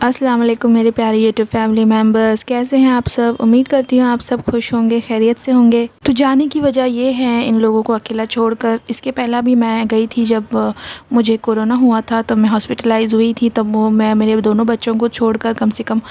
अस्सलाम वालेकुम मेरे प्यारे यूट्यूब फैमिली मेम्बर्स, कैसे हैं आप सब। उम्मीद करती हूँ आप सब खुश होंगे, खैरियत से होंगे। तो जाने की वजह ये है इन लोगों को अकेला छोड़कर। इसके पहला भी मैं गई थी जब मुझे कोरोना हुआ था, तब मैं हॉस्पिटलाइज़ हुई थी। तब मैं मेरे दोनों बच्चों को छोड़कर कम से कम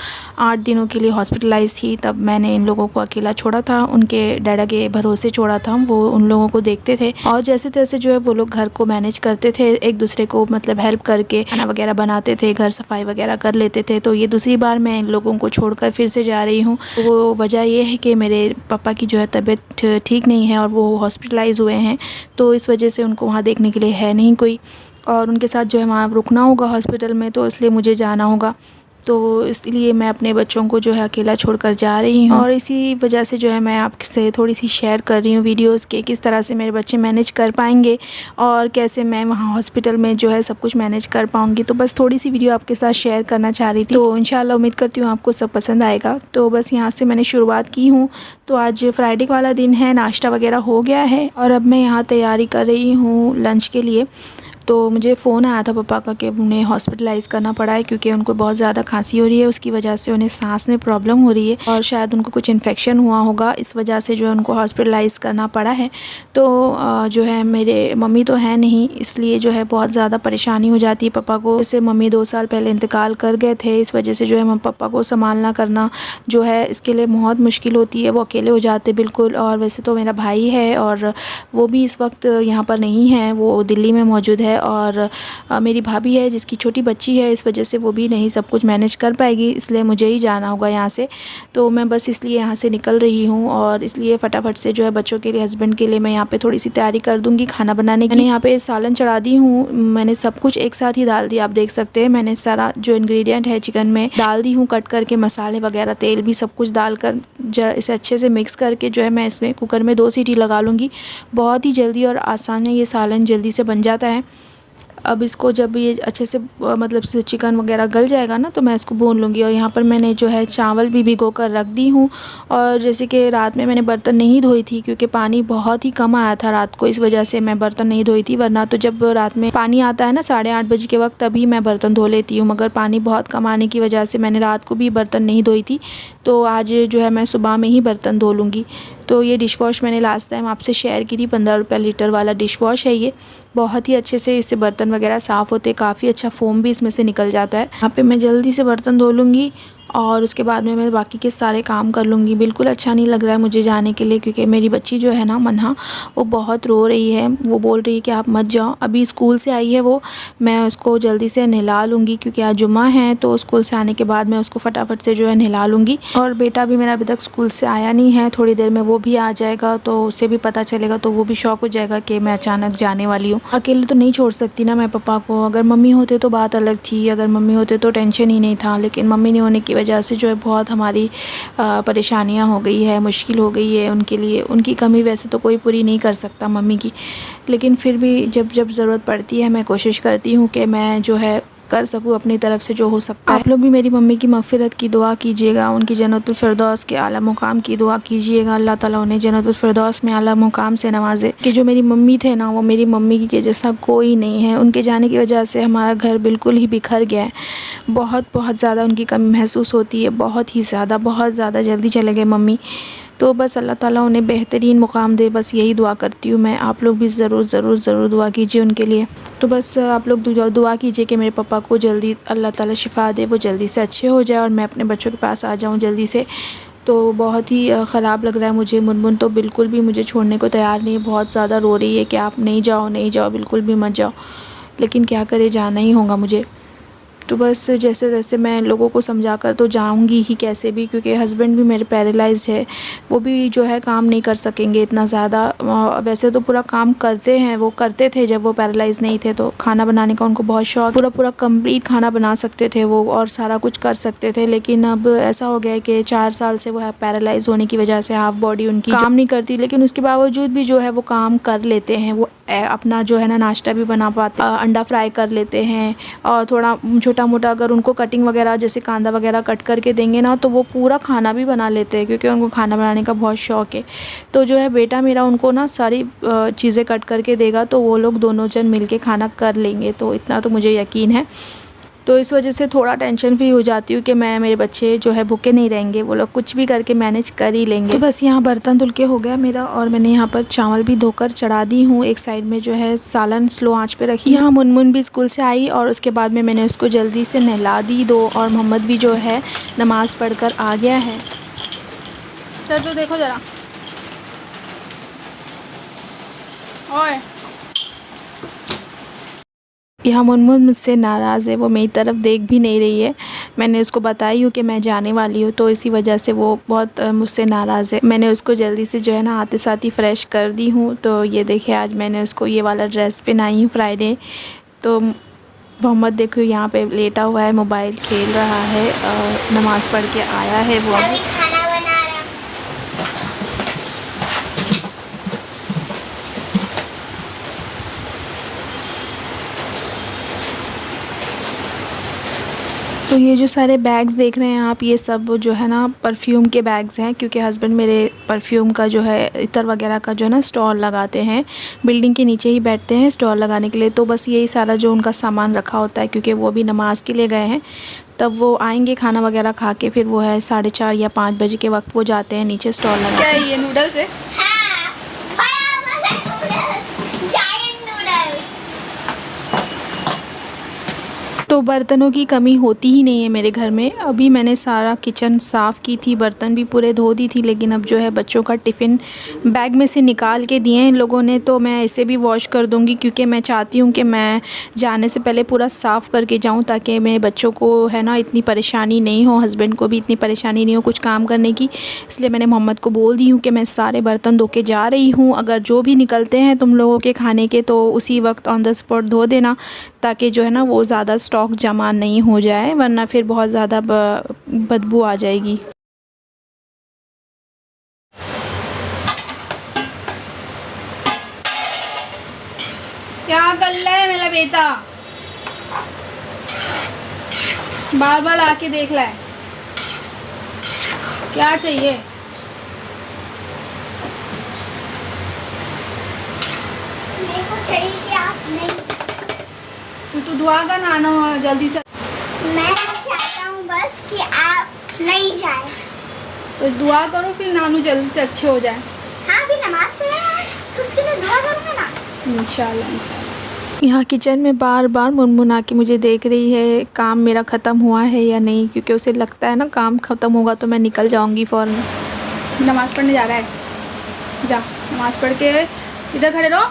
8 दिनों के लिए हॉस्पिटलाइज़ थी। तब मैंने इन लोगों को अकेला छोड़ा था, उनके डैडा के भरोसे छोड़ा था। वो उन लोगों को देखते थे और जैसे तैसे जो है वो लोग घर को मैनेज करते थे, एक दूसरे को मतलब हेल्प करके खाना वगैरह बनाते थे, घर सफाई वगैरह कर लेते थे। तो ये दूसरी बार मैं इन लोगों को छोड़कर फिर से जा रही हूँ। वो वजह ये है कि मेरे पापा की जो है तबीयत ठीक नहीं है और वो हॉस्पिटलाइज़ हुए हैं, तो इस वजह से उनको वहाँ देखने के लिए है नहीं कोई, और उनके साथ जो है वहाँ रुकना होगा हॉस्पिटल में, तो इसलिए मुझे जाना होगा। तो इसलिए मैं अपने बच्चों को जो है अकेला छोड़कर जा रही हूँ और इसी वजह से जो है मैं आपसे थोड़ी सी शेयर कर रही हूँ वीडियोस के, किस तरह से मेरे बच्चे मैनेज कर पाएंगे और कैसे मैं वहाँ हॉस्पिटल में जो है सब कुछ मैनेज कर पाऊँगी। तो बस थोड़ी सी वीडियो आपके साथ शेयर करना चाह रही थी, तो इंशाल्लाह उम्मीद करती हूँ आपको सब पसंद आएगा। तो बस यहाँ से मैंने शुरुआत की हूँ। तो आज फ्राइडे वाला दिन है, नाश्ता वगैरह हो गया है और अब मैं यहाँ तैयारी कर रही हूँ लंच के लिए। तो मुझे फ़ोन आया था पापा का कि उन्हें हॉस्पिटलाइज़ करना पड़ा है क्योंकि उनको बहुत ज़्यादा खांसी हो रही है, उसकी वजह से उन्हें सांस में प्रॉब्लम हो रही है और शायद उनको कुछ इन्फेक्शन हुआ होगा, इस वजह से जो है उनको हॉस्पिटलाइज़ करना पड़ा है। तो जो है मेरे मम्मी तो है नहीं, इसलिए जो है बहुत ज़्यादा परेशानी हो जाती है पापा को। जैसे मम्मी 2 साल पहले इंतकाल कर गए थे, इस वजह से जो है पापा को संभालना करना जो है इसके लिए बहुत मुश्किल होती है, वो अकेले हो जाते बिल्कुल। और वैसे तो मेरा भाई है और वो भी इस वक्त यहाँ पर नहीं है, वो दिल्ली में मौजूद है। और मेरी भाभी है जिसकी छोटी बच्ची है, इस वजह से वो भी नहीं सब कुछ मैनेज कर पाएगी, इसलिए मुझे ही जाना होगा यहाँ से। तो मैं बस इसलिए यहाँ से निकल रही हूँ और इसलिए फटाफट से जो है बच्चों के लिए, हस्बैंड के लिए मैं यहाँ पे थोड़ी सी तैयारी कर दूँगी खाना बनाने की। मैंने यहाँ पे सालन चढ़ा दी हूँ, मैंने सब कुछ एक साथ ही डाल दिया। आप देख सकते हैं मैंने सारा जो इंग्रेडिएंट है चिकन में डाल दी हूँ कट करके, मसाले वगैरह तेल भी सब कुछ डालकर इसे अच्छे से मिक्स करके जो है मैं इसमें कुकर में 2 सीटी लगा लूँगी। बहुत ही जल्दी और आसान है, ये सालन जल्दी से बन जाता है। अब इसको जब ये अच्छे से मतलब से चिकन वगैरह गल जाएगा ना, तो मैं इसको भून लूँगी। और यहाँ पर मैंने जो है चावल भी भिगो कर रख दी हूँ। और जैसे कि रात में मैंने बर्तन नहीं धोई थी क्योंकि पानी बहुत ही कम आया था रात को, इस वजह से मैं बर्तन नहीं धोई थी। वरना तो जब रात में पानी आता है ना 8:30 बजे के वक्त, तभी मैं बर्तन धो लेती हूँ, मगर पानी बहुत कम आने की वजह से मैंने रात को भी बर्तन नहीं धोई थी। तो आज जो है मैं सुबह में ही बर्तन धो लूँगी। तो ये डिश वॉश मैंने लास्ट टाइम आपसे शेयर की थी, 15 रुपये लीटर वाला डिश वॉश है ये। बहुत ही अच्छे से इससे बर्तन वगैरह साफ़ होते, काफ़ी अच्छा फ़ोम भी इसमें से निकल जाता है। यहाँ पे मैं जल्दी से बर्तन धो लूँगी और उसके बाद में मैं बाकी के सारे काम कर लूँगी। बिल्कुल अच्छा नहीं लग रहा है मुझे जाने के लिए क्योंकि मेरी बच्ची जो है ना मन्हा, वो बहुत रो रही है। वो बोल रही है कि आप मत जाओ, अभी स्कूल से आई है वो, मैं उसको जल्दी से नहला लूँगी क्योंकि आज जुम्मा है। तो स्कूल से आने के बाद मैं उसको फटाफट से जो है नहला लूँगी। और बेटा भी मेरा अभी तक स्कूल से आया नहीं है, थोड़ी देर में वो भी आ जाएगा, तो उसे भी पता चलेगा, तो वो भी शौक हो जाएगा कि मैं अचानक जाने वाली हूँ। अकेले तो नहीं छोड़ सकती ना मैं पापा को, अगर मम्मी होते तो बात अलग थी, अगर मम्मी होते तो टेंशन ही नहीं था। लेकिन मम्मी नहीं होने की वजह से जो है बहुत हमारी परेशानियां हो गई है, मुश्किल हो गई है उनके लिए। उनकी कमी वैसे तो कोई पूरी नहीं कर सकता मम्मी की, लेकिन फिर भी जब जब ज़रूरत पड़ती है मैं कोशिश करती हूँ कि मैं जो है कर सकूँ अपनी तरफ से जो हो सकता है। आप लोग भी मेरी मम्मी की मग़फ़िरत की दुआ कीजिएगा, उनकी जन्नतुल फ़िरदौस के आला मुकाम की दुआ कीजिएगा। अल्लाह ताला उन्हें जन्नतुल फ़िरदौस में आला मुकाम से नवाजे। कि जो मेरी मम्मी थे ना, वो मेरी मम्मी के जैसा कोई नहीं है। उनके जाने की वजह से हमारा घर बिल्कुल ही बिखर गया है। बहुत ज़्यादा उनकी कमी महसूस होती है, बहुत ज़्यादा जल्दी चले गए मम्मी। तो बस अल्लाह ताला उन्हें बेहतरीन मुकाम दे, बस यही दुआ करती हूँ मैं। आप लोग भी ज़रूर दुआ कीजिए उनके लिए। तो बस आप लोग दुआ कीजिए कि मेरे पापा को जल्दी अल्लाह ताला शिफ़ा दे, वो जल्दी से अच्छे हो जाए और मैं अपने बच्चों के पास आ जाऊँ जल्दी से। तो बहुत ही ख़राब लग रहा है मुझे। मुनमुन तो बिल्कुल भी मुझे छोड़ने को तैयार नहीं है, बहुत ज़्यादा रो रही है कि आप नहीं जाओ, बिल्कुल भी मत जाओ। लेकिन क्या करे, जाना ही होगा मुझे। तो बस जैसे तैसे मैं लोगों को समझा कर तो जाऊंगी ही कैसे भी, क्योंकि हस्बैंड भी मेरे पैरालाइज्ड है, वो भी जो है काम नहीं कर सकेंगे इतना ज़्यादा। वैसे तो पूरा काम करते हैं, वो करते थे जब वो पैरालाइज नहीं थे, तो खाना बनाने का उनको बहुत शौक, पूरा कंप्लीट खाना बना सकते थे वो और सारा कुछ कर सकते थे। लेकिन अब ऐसा हो गया है कि 4 साल से वो है पैरालाइज होने की वजह से हाफ बॉडी उनकी काम नहीं करती, लेकिन उसके बावजूद भी जो है वो काम कर लेते हैं। वो अपना जो है ना नाश्ता भी बना पाते, अंडा फ्राई कर लेते हैं और थोड़ा छोटा मोटा अगर उनको कटिंग वगैरह जैसे कांदा वगैरह कट करके देंगे ना, तो वो पूरा खाना भी बना लेते हैं क्योंकि उनको खाना बनाने का बहुत शौक़ है। तो जो है बेटा मेरा उनको ना सारी चीज़ें कट करके देगा, तो वो लोग दोनों जन मिल के खाना कर लेंगे, तो इतना तो मुझे यकीन है। तो इस वजह से थोड़ा टेंशन फ्री हो जाती हूँ कि मेरे बच्चे जो है भूखे नहीं रहेंगे, वो लोग कुछ भी करके मैनेज कर ही लेंगे। तो बस यहाँ बर्तन धुल के हो गया मेरा, और मैंने यहाँ पर चावल भी धोकर चढ़ा दी हूँ। एक साइड में जो है सालन स्लो आंच पे रखी। यहाँ मुनमुन भी स्कूल से आई और उसके बाद में मैंने उसको जल्दी से नहला दी दो, और मोहम्मद भी जो है नमाज़ पढ़कर आ गया है। चल तो देखो ज़रा, ओए यहाँ मुनमुन मुझसे नाराज़ है, वो मेरी तरफ देख भी नहीं रही है। मैंने उसको बताई हूँ कि मैं जाने वाली हूँ, तो इसी वजह से वो बहुत मुझसे नाराज़ है। मैंने उसको जल्दी से जो है ना आते साथ ही फ़्रेश कर दी हूँ। तो ये देखिए आज मैंने उसको ये वाला ड्रेस पहनाई हूँ फ्राइडे। तो मोहम्मद देखो यहाँ पे लेटा हुआ है, मोबाइल खेल रहा है, नमाज़ पढ़ के आया है वो अभी। तो ये जो सारे बैग्स देख रहे हैं आप, ये सब जो है ना परफ्यूम के बैग्स हैं, क्योंकि हस्बैंड मेरे परफ्यूम का जो है इत्र वगैरह का जो है ना स्टॉल लगाते हैं। बिल्डिंग के नीचे ही बैठते हैं स्टॉल लगाने के लिए। तो बस यही सारा जो उनका सामान रखा होता है, क्योंकि वो भी नमाज़ के लिए गए हैं। तब वो आएंगे खाना वगैरह खा के, फिर वो है 4:30 या 5 बजे के वक्त वो जाते हैं नीचे स्टॉल लगाते हैं। क्या ये नूडल्स है? तो बर्तनों की कमी होती ही नहीं है मेरे घर में। अभी मैंने सारा किचन साफ़ की थी, बर्तन भी पूरे धो दी थी, लेकिन अब जो है बच्चों का टिफ़िन बैग में से निकाल के दिए हैं इन लोगों ने, तो मैं इसे भी वॉश कर दूंगी, क्योंकि मैं चाहती हूँ कि मैं जाने से पहले पूरा साफ़ करके जाऊँ, ताकि मेरे बच्चों को है ना इतनी परेशानी नहीं हो, हस्बैंड को भी इतनी परेशानी नहीं हो कुछ काम करने की। इसलिए मैंने मोहम्मद को बोल दी हूँ कि मैं सारे बर्तन धो के जा रही हूँ, अगर जो भी निकलते हैं तुम लोगों के खाने के तो उसी वक्त ऑन द स्पॉट धो देना, ताकि जो है ना वो ज़्यादा स्टॉक जमा नहीं हो जाए, वरना फिर बहुत ज़्यादा बदबू आ जाएगी। क्या कर रहा है मेरा बेटा? बार बार आके देख रहा है, क्या चाहिए? मेरे को चाहिए कि आप नहीं। तू दुआ का नाना जल्दी से। मैं चाहता हूँ बस कि आप नहीं जाए। तो दुआ करो फिर नानू जल्दी से अच्छे हो जाए। हाँ अभी नमाज पढ़ा है तो उसके लिए दुआ करूँगा ना। इंशाल्लाह इंशाल्लाह। यहाँ किचन में बार बार मुनमुन आके मुझे देख रही है काम मेरा ख़त्म हुआ है या नहीं, क्योंकि उसे लगता है ना काम ख़त्म होगा तो मैं निकल जाऊँगी फ़ौरन। नमाज़ पढ़ने जा रहा है, जा नमाज़ पढ़ के इधर खड़े रहो।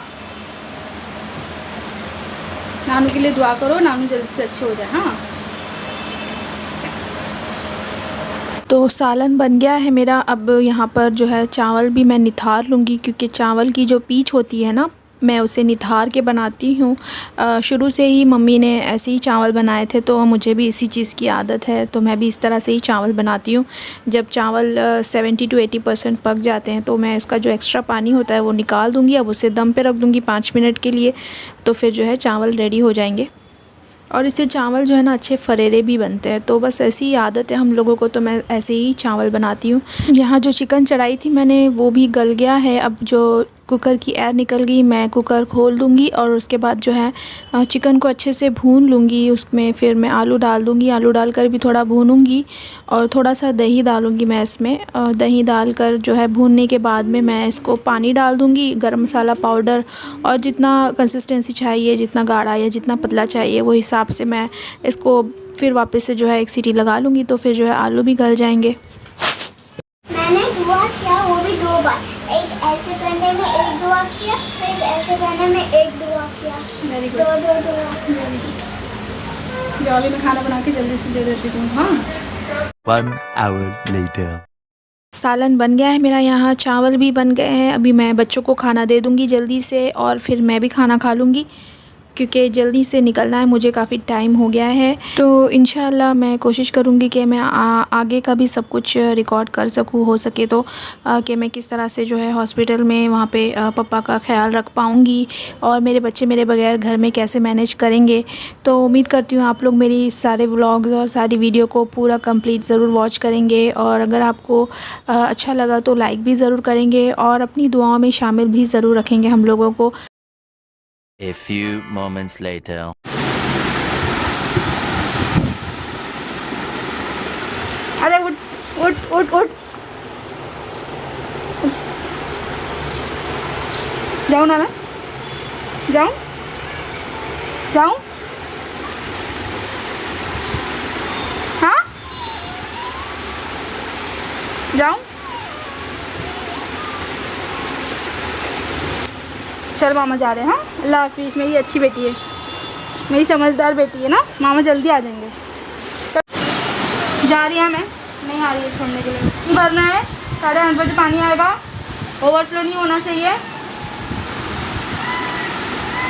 नानू के लिए दुआ करो, नानू जल्दी से अच्छे हो जाए। हाँ तो सालन बन गया है मेरा। अब यहाँ पर जो है चावल भी मैं निथार लूँगी, क्योंकि चावल की जो पीच होती है ना मैं उसे निथार के बनाती हूँ। शुरू से ही मम्मी ने ऐसे ही चावल बनाए थे, तो मुझे भी इसी चीज़ की आदत है, तो मैं भी इस तरह से ही चावल बनाती हूँ। जब चावल 70 to 80% पक जाते हैं तो मैं इसका जो एक्स्ट्रा पानी होता है वो निकाल दूँगी। अब उसे दम पे रख दूँगी 5 मिनट के लिए, तो फिर जो है चावल रेडी हो जाएंगे। और इससे चावल जो है ना अच्छे फरेरे भी बनते हैं। तो बस ऐसी ही आदत है हम लोगों को, तो मैं ऐसे ही चावल बनाती हूँ। यहाँ जो चिकन चढ़ाई थी मैंने वो भी गल गया है। अब जो कुकर की एयर निकल गई, मैं कुकर खोल दूँगी और उसके बाद जो है चिकन को अच्छे से भून लूँगी। उसमें फिर मैं आलू डाल दूँगी, आलू डालकर भी थोड़ा भूनूँगी और थोड़ा सा दही डालूँगी मैं इसमें। दही डालकर जो है भूनने के बाद में मैं इसको पानी डाल दूँगी, गरम मसाला पाउडर, और जितना कंसिस्टेंसी चाहिए, जितना गाढ़ा या जितना पतला चाहिए वो हिसाब से मैं इसको फिर वापस से जो है एक सीटी लगा लूँगी, तो फिर जो है आलू भी गल जाएंगे। मैंने दुआ किया वो भी 2 बार, एक ऐसे करने में एक दुआ किया, फिर ऐसे करने में एक दुआ किया। Very good. 2 दुआ। जाओ मैं खाना बना के जल्दी से दे देती हूँ। हाँ 1 hour later. सालन बन गया है मेरा, यहाँ चावल भी बन गए हैं। अभी मैं बच्चों को खाना दे दूँगी जल्दी से, और फिर मैं भी खाना खा लूँगी, क्योंकि जल्दी से निकलना है, मुझे काफ़ी टाइम हो गया है। तो इंशाल्लाह मैं कोशिश करूँगी कि मैं आगे का भी सब कुछ रिकॉर्ड कर सकूँ, हो सके तो, कि मैं किस तरह से जो है हॉस्पिटल में वहाँ पे पापा का ख्याल रख पाऊँगी, और मेरे बच्चे मेरे बगैर घर में कैसे मैनेज करेंगे। तो उम्मीद करती हूँ आप लोग मेरी सारे व्लॉग्स और सारी वीडियो को पूरा कंप्लीट ज़रूर वॉच करेंगे, और अगर आपको अच्छा लगा तो लाइक भी ज़रूर करेंगे, और अपनी दुआओं में शामिल भी ज़रूर रखेंगे हम लोगों को। A few moments later. उठ उठ उठ। जाऊँ ना मैं? जाऊँ? जाऊँ? हाँ? जाऊँ? चल मामा जा रहे हैं। हाँ, अल्लाह हाफिज़। मेरी अच्छी बेटी है, मेरी समझदार बेटी है ना। मामा जल्दी आ जाएंगे। जा रही है मैं, नहीं आ रही है छोड़ने के लिए। नहीं भरना है, 8:30 बजे पानी आएगा, ओवरफ्लो नहीं होना चाहिए।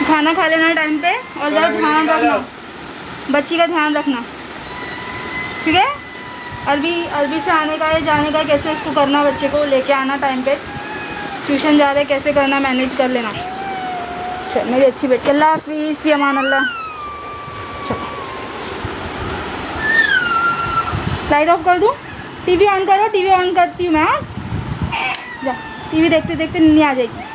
खाना खा लेना टाइम पे और ज़रा ध्यान रखना, बच्ची का ध्यान रखना, ठीक है। अरबी से आने का है जाने का, कैसे उसको करना, बच्चे को लेके आना टाइम पे। ट्यूशन जा रहे कैसे करना, मैनेज कर लेना। चल मेरी अच्छी बेटी, अल्लाह हाफिज़, फी अमान अल्लाह। चलो लाइट ऑफ कर दूँ? टीवी ऑन करो, टीवी ऑन करती हूँ मैं। हाँ? जा, टीवी देखते देखते नींद आ जाएगी।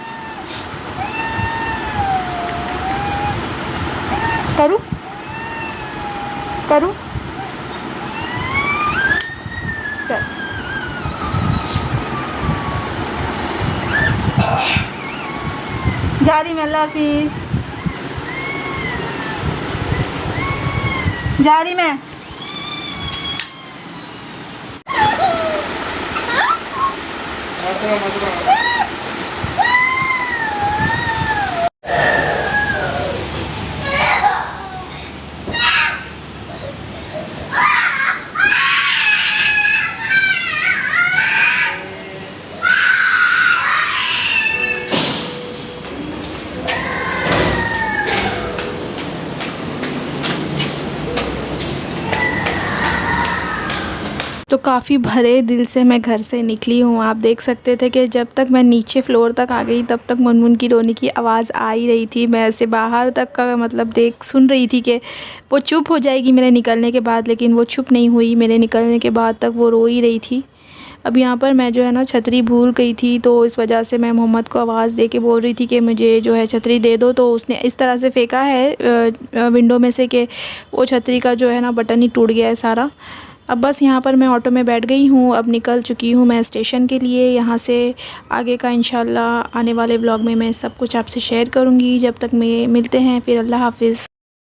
करूँ? करूँ? चल जा रही मैं, अल्लाह हाफिज़। जा रही मैं। तो काफ़ी भरे दिल से मैं घर से निकली हूँ। आप देख सकते थे कि जब तक मैं नीचे फ्लोर तक आ गई तब तक मुनमुन की रोने की आवाज़ आ ही रही थी। मैं ऐसे बाहर तक का मतलब सुन रही थी कि वो चुप हो जाएगी मेरे निकलने के बाद, लेकिन वो चुप नहीं हुई। मेरे निकलने के बाद तक वो रो ही रही थी। अब यहाँ पर मैं जो है ना छतरी भूल गई थी, तो इस वजह से मैं मोहम्मद को आवाज़ दे के बोल रही थी कि मुझे जो है छतरी दे दो। तो उसने इस तरह से फेंका है विंडो में से कि वो छतरी का जो है ना बटन ही टूट गया है सारा। अब बस यहाँ पर मैं ऑटो में बैठ गई हूँ, अब निकल चुकी हूँ मैं स्टेशन के लिए। यहाँ से आगे का इंशाल्लाह आने वाले व्लॉग में मैं सब कुछ आपसे शेयर करूँगी। जब तक मैं मिलते हैं फिर, अल्लाह हाफिज़।